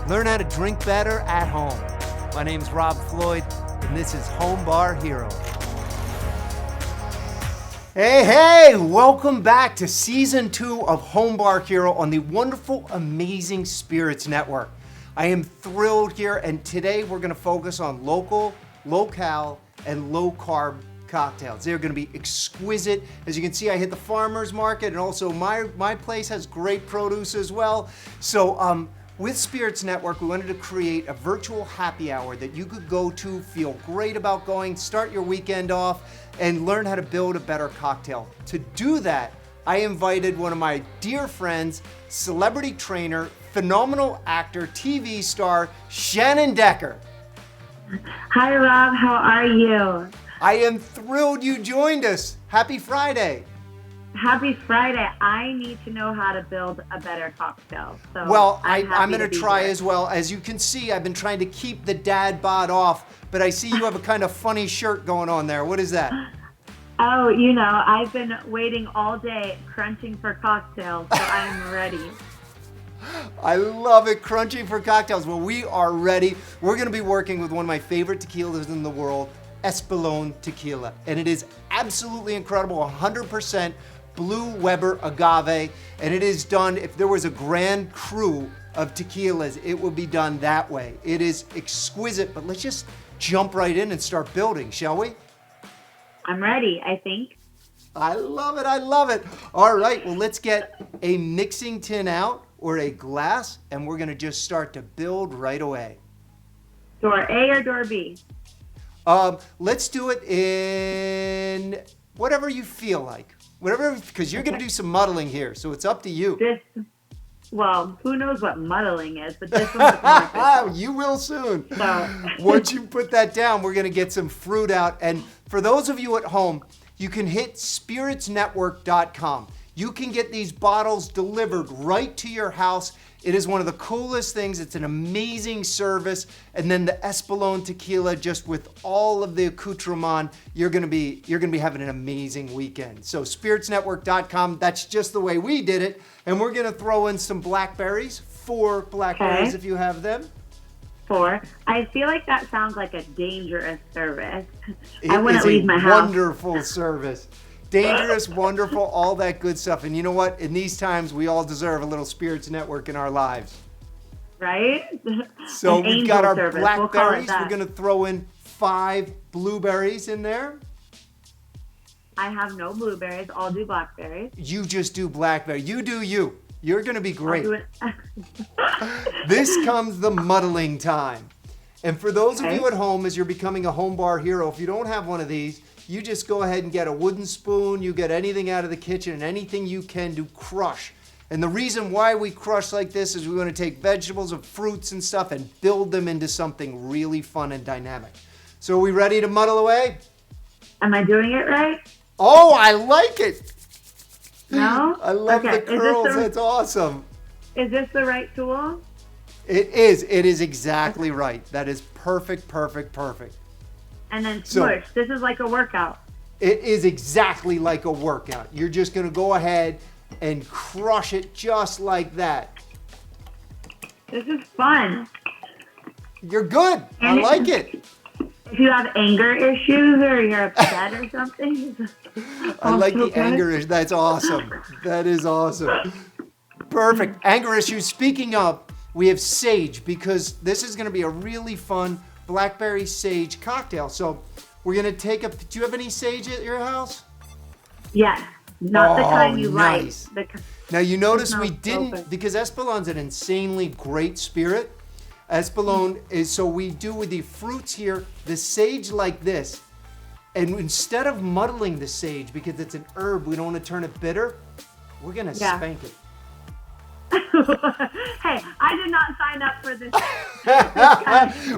Learn how to drink better at home. My name's Rob Floyd, and this is Home Bar Hero. Hey, welcome back to Season 2 of Home Bar Hero on the wonderful, amazing Spirits Network. I am thrilled here, and today we're going to focus on local, low-cal, and low-carb cocktails. They're going to be exquisite. As you can see, I hit the farmer's market, and also my place has great produce as well. So with Spirits Network, we wanted to create a virtual happy hour that you could go to, feel great about going, start your weekend off, and learn how to build a better cocktail. To do that, I invited one of my dear friends, celebrity trainer, phenomenal actor, TV star, Shannon Decker. Hi, Rob. How are you? I am thrilled you joined us. Happy Friday. Happy Friday. I need to know how to build a better cocktail. So well, I'm going to try here. as well. As you can see, I've been trying to keep the dad bod off, but I see you have a kind of funny shirt going on there. What is that? Oh, I've been waiting all day crunching for cocktails, so I'm ready. I love it, crunching for cocktails. Well, we are ready. We're going to be working with one of my favorite tequilas in the world, Espalone Tequila. And it is absolutely incredible, 100% Blue Weber agave. And it is done, if there was a grand cru of tequilas, it would be done that way. It is exquisite, but let's just jump right in and start building, shall we? I'm ready, I think. I love it, I love it. All right, well, let's get a mixing tin out or a glass, and we're gonna just start to build right away. Door A or door B? Let's do it in whatever you feel like. Whatever, because you're gonna do some muddling here, so it's up to you. Who knows what muddling is, but this one's more official. You will soon. So. Once you put that down, we're gonna get some fruit out. And for those of you at home, you can hit spiritsnetwork.com. You can get these bottles delivered right to your house. It is one of the coolest things. It's an amazing service. And then the Espalone Tequila, just with all of the accoutrement, you're gonna be having an amazing weekend. So spiritsnetwork.com, that's just the way we did it. And we're gonna throw in some blackberries, 4 blackberries if you have them. 4. I feel like that sounds like a dangerous service. I wouldn't leave my house. Wonderful service. Dangerous, wonderful, all that good stuff. And you know what? In these times, we all deserve a little Spirits Network in our lives. Right? So we've got our service. blackberries. We're going to throw in 5 blueberries in there. I have no blueberries. I'll do blackberries. You just do blackberry. You do you. You're going to be great. I'll do it. This comes the muddling time. And for those of you at home, as you're becoming a home bar hero, if you don't have one of these, you just go ahead and get a wooden spoon. You get anything out of the kitchen and anything you can to crush. And the reason why we crush like this is we want to take vegetables and fruits and stuff and build them into something really fun and dynamic. So are we ready to muddle away? Am I doing it right? Oh, I like it. No? I love the curls. That's awesome. Is this the right tool? It is. It is exactly right. That is perfect. And then smush. This is like a workout. It is exactly like a workout. You're just going to go ahead and crush it just like that. This is fun. You're good. I like it. If you have anger issues or you're upset or something. I like the anger issues. That's awesome. That is awesome. Perfect. Anger issues. Speaking of, we have sage because this is going to be a really fun blackberry sage cocktail. So we're going to take do you have any sage at your house? Yes. Not the kind you nice. like. Now you notice we didn't, because Espalone's an insanely great spirit. Espalone is, so we do with the fruits here, the sage like this. And instead of muddling the sage, because it's an herb, we don't want to turn it bitter, we're going to spank it. Hey, I did not sign up for this.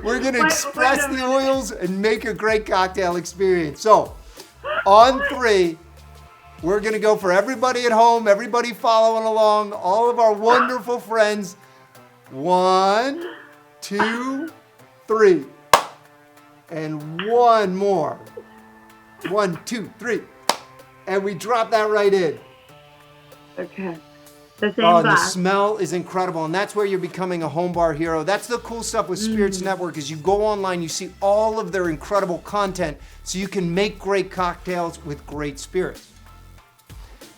We're going to express the oils and make a great cocktail experience. So, on 3, we're going to go for everybody at home, everybody following along, all of our wonderful friends. 1, 2, 3. And one more. 1, 2, 3. And we drop that right in. Okay. The same Oh, and the glass. smell is incredible, and that's where you're becoming a home bar hero. That's the cool stuff with Spirits Network is you go online, you see all of their incredible content, so you can make great cocktails with great spirits.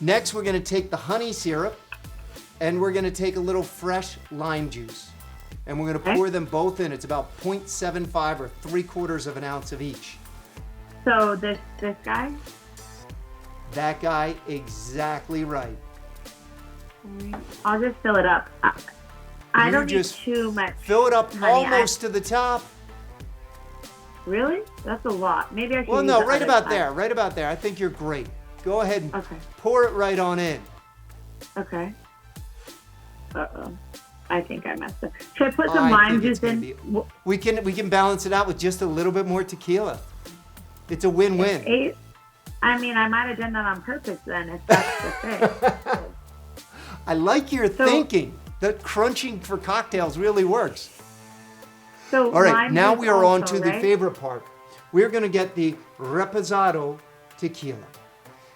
Next, we're gonna take the honey syrup, and we're gonna take a little fresh lime juice, and we're gonna pour them both in. It's about 0.75 or 3/4 of an ounce of each. So this guy? That guy, exactly right. I'll just fill it up. I You don't need just too much. Fill it up honey. almost to the top. Really? That's a lot. Maybe I should Well, use no, the right other about side. there, right about there. I think you're great. Go ahead and Okay. pour it right on in. Okay. Uh-oh. I think I messed up. Should I put I some lime think it's juice gonna in? be- We can balance it out with just a little bit more tequila. It's a win-win. I mean, I might have done that on purpose then, if that's the thing. I like your thinking. That crunching for cocktails really works. So All right, lime now juice we are on also, to the right? favorite part. We're going to get the Reposado Tequila.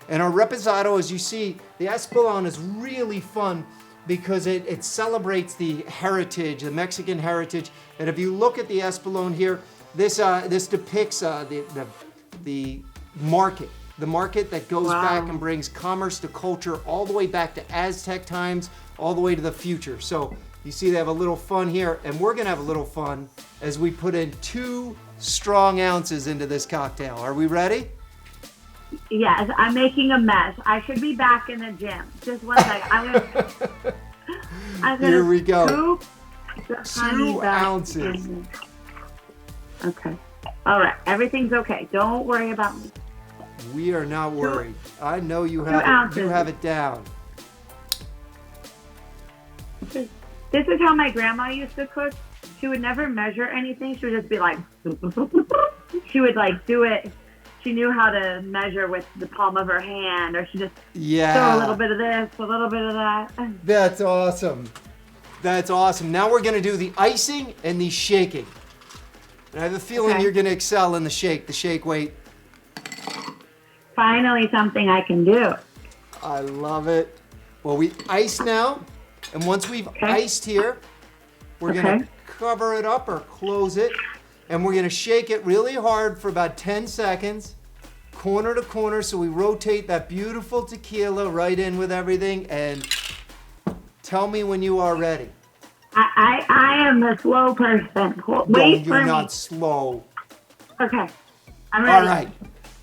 And our Reposado, as you see, the Espalone is really fun because it celebrates the heritage, the Mexican heritage. And if you look at the Espalone here, this depicts the market. The market that goes back and brings commerce to culture all the way back to Aztec times, all the way to the future. So you see they have a little fun here, and we're gonna have a little fun as we put in 2 strong ounces into this cocktail. Are we ready? Yes, I'm making a mess. I should be back in the gym. Just one second. I'm gonna Here we go. scoop the honey 2 back ounces. in. Okay. All right. Everything's okay. Don't worry about me. We are not worried. I know you 2 have it, ounces. you have it down. This is how my grandma used to cook. She would never measure anything. She would just be like, she would like do it. She knew how to measure with the palm of her hand, or she just throw a little bit of this, a little bit of that. That's awesome. That's awesome. Now we're gonna do the icing and the shaking. And I have a feeling you're gonna excel in the shake. The shake weight. Finally, something I can do. I love it. Well, we ice now, and once we've iced here, we're gonna cover it up or close it, and we're gonna shake it really hard for about 10 seconds, corner to corner, so we rotate that beautiful tequila right in with everything, and tell me when you are ready. I am the slow person. Wait No, for you're me. not slow. Okay, I'm ready. All right.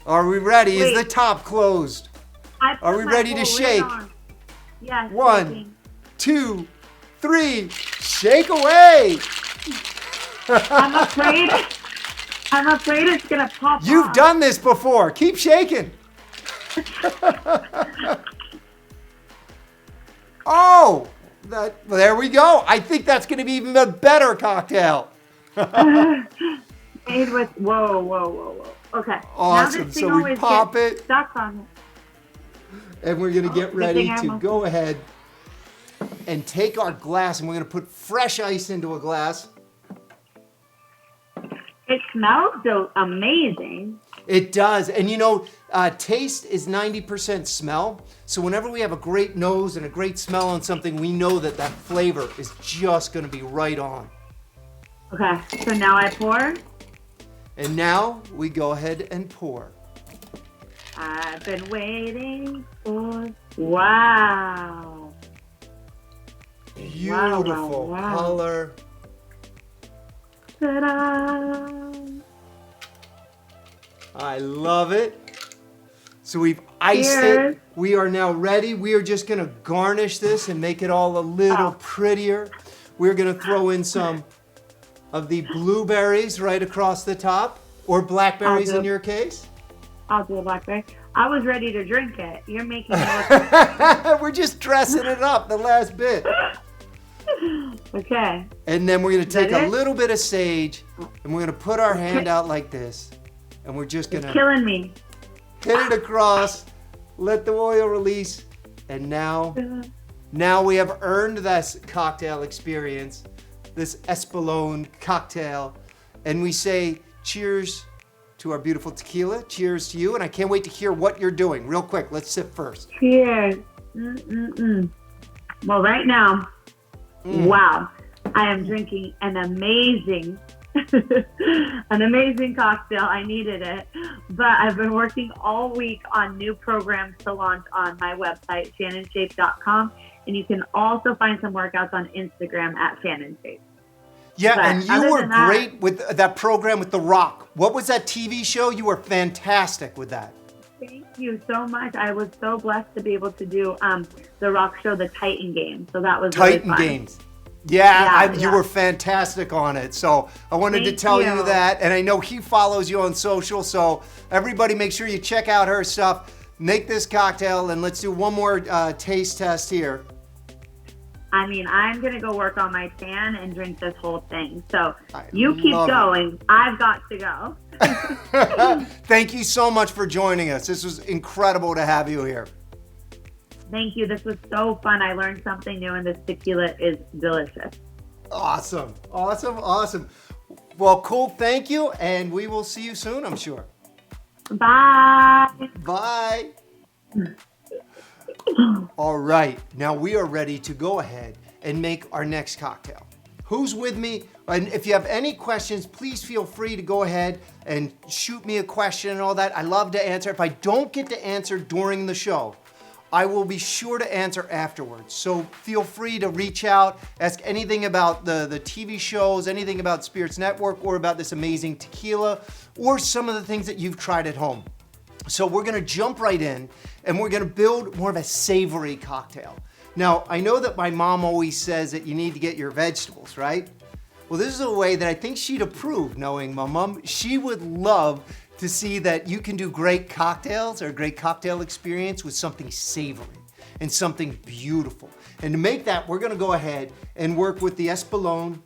Are we ready? Wait. Is the top closed? Are we ready to shake? Yes. 1, shaking. 2, 3, shake away! I'm afraid it's gonna pop You've off. done this before. Keep shaking. Oh, there we go. I think that's going to be even a better cocktail. Made with whoa. Okay. Awesome. Now this thing So we always pop gets it. stuck on it. And we're going to get good ready thing I'm to on- go ahead and take our glass, and we're going to put fresh ice into a glass. It smells so amazing. It does. And you know, taste is 90% smell. So whenever we have a great nose and a great smell on something, we know that that flavor is just going to be right on. Okay. So now I pour. And now we go ahead and pour. I've been waiting for. Wow. Beautiful wow. color. Ta-da. I love it. So we've iced Cheers. it. We are now ready. We are just going to garnish this and make it all a little prettier. We're going to throw in some of the blueberries right across the top, or blackberries in your case. I'll do a blackberry. I was ready to drink it. You're making it look. We're just dressing it up the last bit. Okay. And then we're going to take that a it? little bit of sage, and we're going to put our hand out like this. And we're just going to Killing me. hit it across, let the oil release, and now we have earned this cocktail experience, this Espalone cocktail, and we say cheers to our beautiful tequila. Cheers to you, and I can't wait to hear what you're doing. Real quick, let's sip first. Cheers. Mm-mm-mm. Well, right now, wow, I am drinking an amazing cocktail. I needed it, but I've been working all week on new programs to launch on my website, shannonshape.com, and you can also find some workouts on Instagram at shannonshape. Yeah, But and you other were than that- great with that program with The Rock. What was that TV show? You were fantastic with that. Thank you so much. I was so blessed to be able to do the rock show, the Titan Game. So that was Titan really fun. Games. Yeah, you Yeah. were fantastic on it. So I wanted to Thank tell you you. that. And I know he follows you on social. So everybody make sure you check out her stuff. Make this cocktail and let's do one more taste test here. I mean, I'm going to go work on my tan and drink this whole thing. So I you keep love it. going. I've got to go. Thank you so much for joining us. This was incredible to have you here. Thank you. This was so fun. I learned something new, and this tequila is delicious. Awesome. Well, cool. Thank you. And we will see you soon, I'm sure. Bye. Bye. All right. Now we are ready to go ahead and make our next cocktail. Who's with me? And if you have any questions, please feel free to go ahead and shoot me a question and all that. I love to answer. If I don't get to answer during the show, I will be sure to answer afterwards. So feel free to reach out, ask anything about the TV shows, anything about Spirits Network, or about this amazing tequila, or some of the things that you've tried at home. So we're gonna jump right in and we're gonna build more of a savory cocktail. Now, I know that my mom always says that you need to get your vegetables, right? Well, this is a way that I think she'd approve, knowing my mom. She would love to see that you can do great cocktails or a great cocktail experience with something savory and something beautiful. And to make that, we're gonna go ahead and work with the Espalone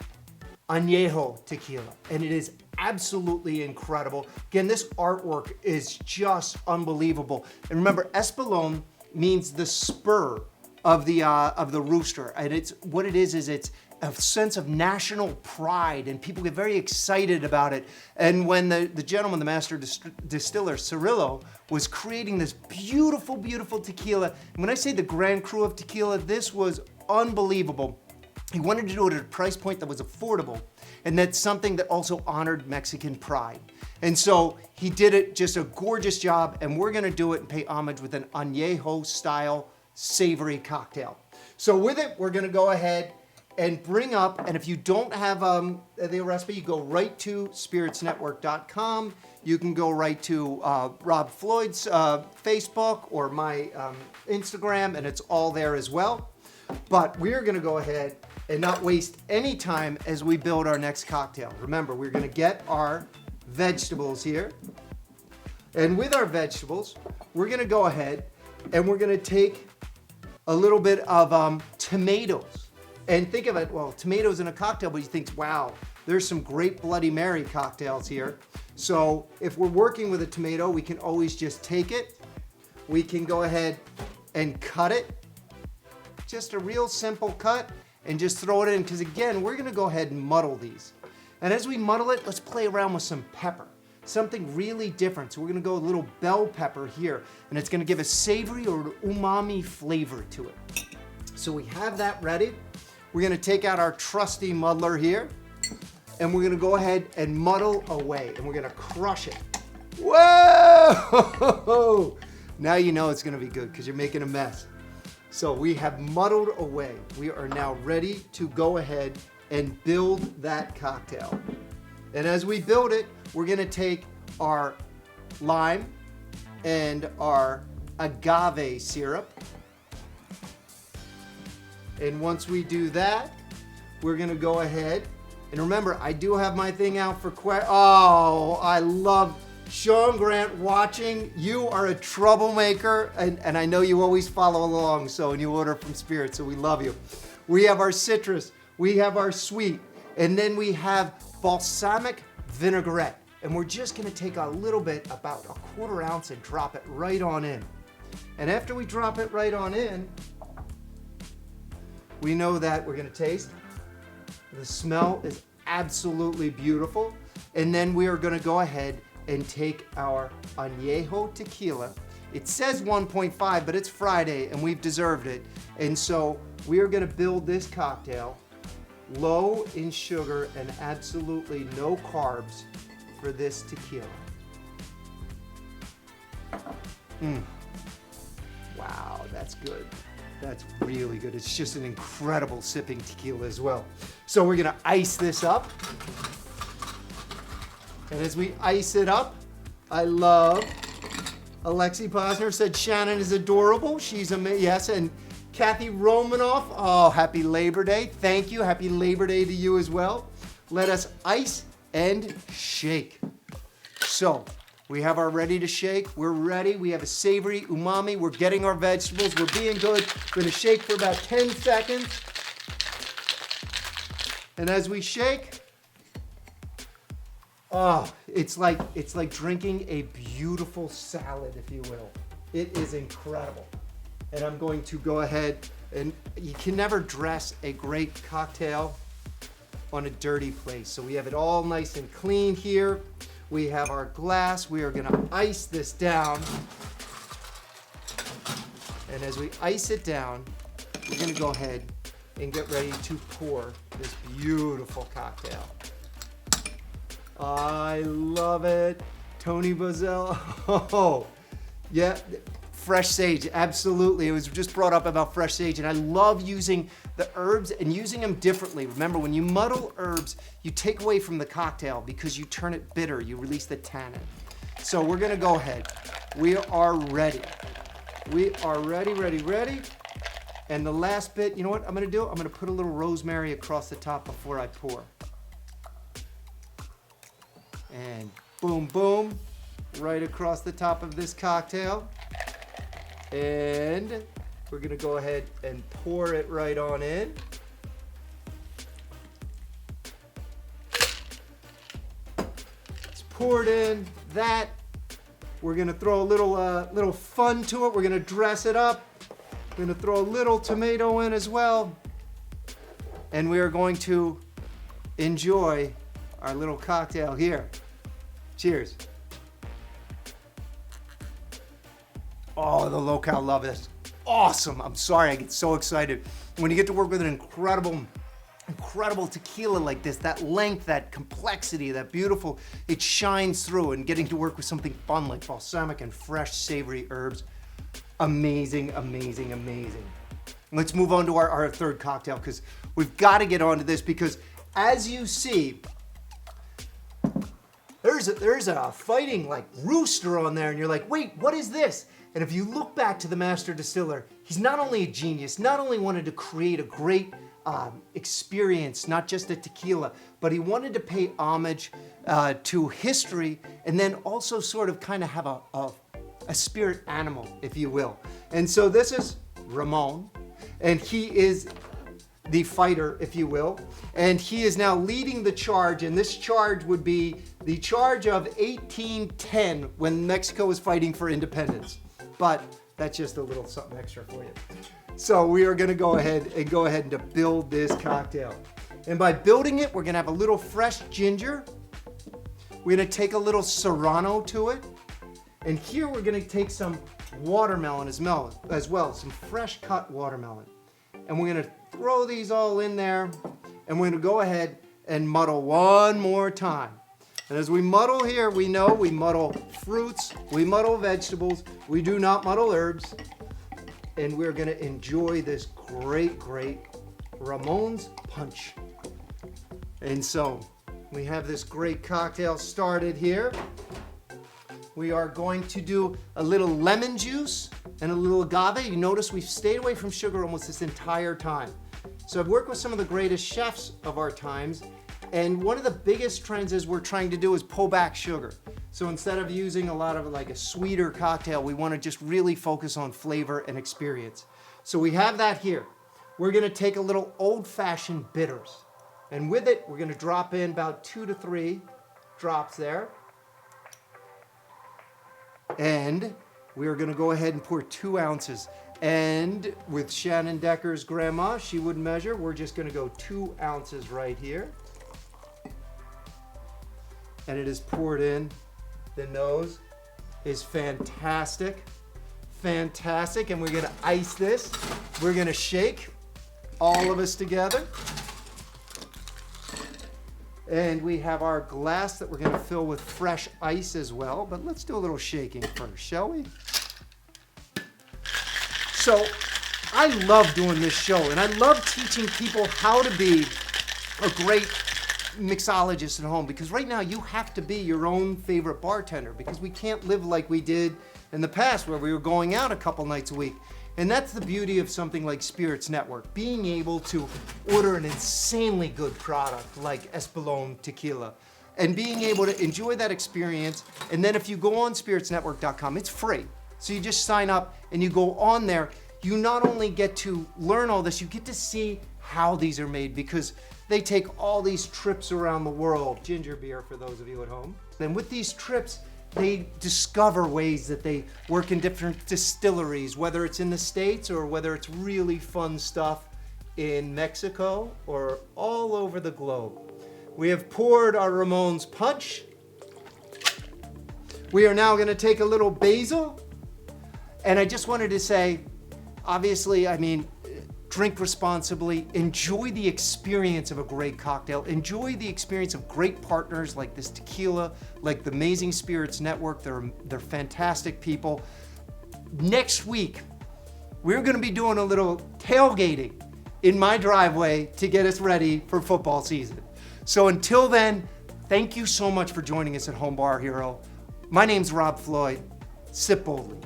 Anejo tequila. And it is absolutely incredible. Again, this artwork is just unbelievable. And remember, Espalone means the spur of the rooster. And it's what it is it's a sense of national pride, and people get very excited about it. And when the gentleman, the master distiller, Cirillo, was creating this beautiful, beautiful tequila, and when I say the Grand Cru of tequila, this was unbelievable. He wanted to do it at a price point that was affordable, and that's something that also honored Mexican pride. And so he did it, just a gorgeous job, and we're gonna do it and pay homage with an Anejo style savory cocktail. So with it, we're gonna go ahead and bring up, and if you don't have the recipe, you go right to spiritsnetwork.com. You can go right to Rob Floyd's Facebook or my Instagram, and it's all there as well. But we're gonna go ahead and not waste any time as we build our next cocktail. Remember, we're gonna get our vegetables here. And with our vegetables, we're gonna go ahead and we're gonna take a little bit of tomatoes. And think of it, well, tomatoes in a cocktail, but you think, wow, there's some great Bloody Mary cocktails here. So if we're working with a tomato, we can always just take it. We can go ahead and cut it. Just a real simple cut, and just throw it in, because again, we're gonna go ahead and muddle these. And as we muddle it, let's play around with some pepper. Something really different. So we're gonna go a little bell pepper here, and it's gonna give a savory or umami flavor to it. So we have that ready. We're gonna take out our trusty muddler here, and we're gonna go ahead and muddle away, and we're gonna crush it. Whoa! Now you know it's gonna be good because you're making a mess. So we have muddled away. We are now ready to go ahead and build that cocktail. And as we build it, we're gonna take our lime and our agave syrup. And once we do that, we're gonna go ahead. And remember, I do have my thing out for oh, I love Sean Grant watching. You are a troublemaker, and I know you always follow along, so, and you order from Spirit, so we love you. We have our citrus, we have our sweet, and then we have balsamic vinaigrette. And we're just gonna take a little bit, about a 1/4 ounce, and drop it right on in. And after we drop it right on in, we know that we're gonna taste. The smell is absolutely beautiful. And then we are gonna go ahead and take our Anejo tequila. It says 1.5, but it's Friday and we've deserved it. And so We are gonna build this cocktail low in sugar and absolutely no carbs for this tequila. Wow, that's good. That's really good. It's just an incredible sipping tequila as well. So we're gonna ice this up. And as we ice it up, I love, Alexi Posner said Shannon is adorable. She's amazing. Yes, and Kathy Romanoff, oh, happy Labor Day. Thank you. Happy Labor Day to you as well. Let us ice and shake. So we have our ready to shake. We're ready. We have a savory umami. We're getting our vegetables. We're being good. We're gonna shake for about 10 seconds. And as we shake, oh, it's like drinking a beautiful salad, if you will. It is incredible. And I'm going to go ahead, and you can never dress a great cocktail on a dirty plate. So we have it all nice and clean here. We have our glass. We are gonna ice this down. And as we ice it down, we're gonna go ahead and get ready to pour this beautiful cocktail. I love it. Tony Bozell. Oh, yeah. Fresh sage, absolutely. It was just brought up about fresh sage, and I love using the herbs and using them differently. Remember, when you muddle herbs, you take away from the cocktail because you turn it bitter. You release the tannin. So we're gonna go ahead. We are ready. We are ready, ready, ready. And the last bit, you know what I'm gonna do? I'm gonna put a little rosemary across the top before I pour. And boom, boom, right across the top of this cocktail. And we're gonna go ahead and pour it right on in. It's poured in. That, we're gonna throw a little fun to it. We're gonna dress it up. We're gonna throw a little tomato in as well. And we are going to enjoy our little cocktail here. Cheers. Oh, the LoCal love this. Awesome. I'm sorry, I get so excited. When you get to work with an incredible tequila like this, that length, that complexity, that beautiful, it shines through, and getting to work with something fun like balsamic and fresh savory herbs. Amazing, amazing, amazing. Let's move on to our third cocktail, because we've got to get onto this, because as you see, there's a fighting like rooster on there, and you're like, wait, what is this? And if you look back to the master distiller, he's not only a genius, not only wanted to create a great experience, not just a tequila, but he wanted to pay homage to history, and then also sort of kind of have a spirit animal, if you will. And so this is Ramon, and he is the fighter, if you will, and he is now leading the charge, and this charge would be the charge of 1810 when Mexico was fighting for independence. But that's just a little something extra for you. So we are gonna go ahead and build this cocktail. And by building it, we're gonna have a little fresh ginger. We're gonna take a little serrano to it. And here we're gonna take some watermelon as well, some fresh cut watermelon. And we're gonna throw these all in there, and we're gonna go ahead and muddle one more time. And as we muddle here, we know we muddle fruits, we muddle vegetables, we do not muddle herbs. And we're gonna enjoy this great, great Ramon's Punch. And so we have this great cocktail started here. We are going to do a little lemon juice and a little agave. You notice we've stayed away from sugar almost this entire time. So I've worked with some of the greatest chefs of our times, and one of the biggest trends is we're trying to do is pull back sugar. So instead of using a lot of like a sweeter cocktail, we want to just really focus on flavor and experience. So we have that here. We're gonna take a little old-fashioned bitters, and with it, we're gonna drop in about 2 to 3 drops there. And we are gonna go ahead and pour 2 ounces. And with Shannon Decker's grandma, she would measure. We're just gonna go 2 ounces right here. And it is poured in. The nose is fantastic, fantastic. And we're gonna ice this. We're gonna shake. all of us together. And we have our glass that we're going to fill with fresh ice as well. But let's do a little shaking first, shall we? So I love doing this show, and I love teaching people how to be a great mixologist at home, because right now you have to be your own favorite bartender, because we can't live like we did in the past where we were going out a couple nights a week. And that's the beauty of something like Spirits Network, being able to order an insanely good product like Espalone Tequila and being able to enjoy that experience. And then if you go on spiritsnetwork.com, it's free. So you just sign up and you go on there. You not only get to learn all this, you get to see how these are made, because they take all these trips around the world. Ginger beer for those of you at home. And with these trips, they discover ways that they work in different distilleries, whether it's in the States or whether it's really fun stuff in Mexico or all over the globe. We have poured our Ramon's punch. We are now going to take a little basil. And I just wanted to say, obviously, drink responsibly, enjoy the experience of a great cocktail, enjoy the experience of great partners like this tequila, like the Amazing Spirits Network. They're fantastic people. Next week, we're gonna be doing a little tailgating in my driveway to get us ready for football season. So until then, thank you so much for joining us at Home Bar Hero. My name's Rob Floyd. Sip boldly.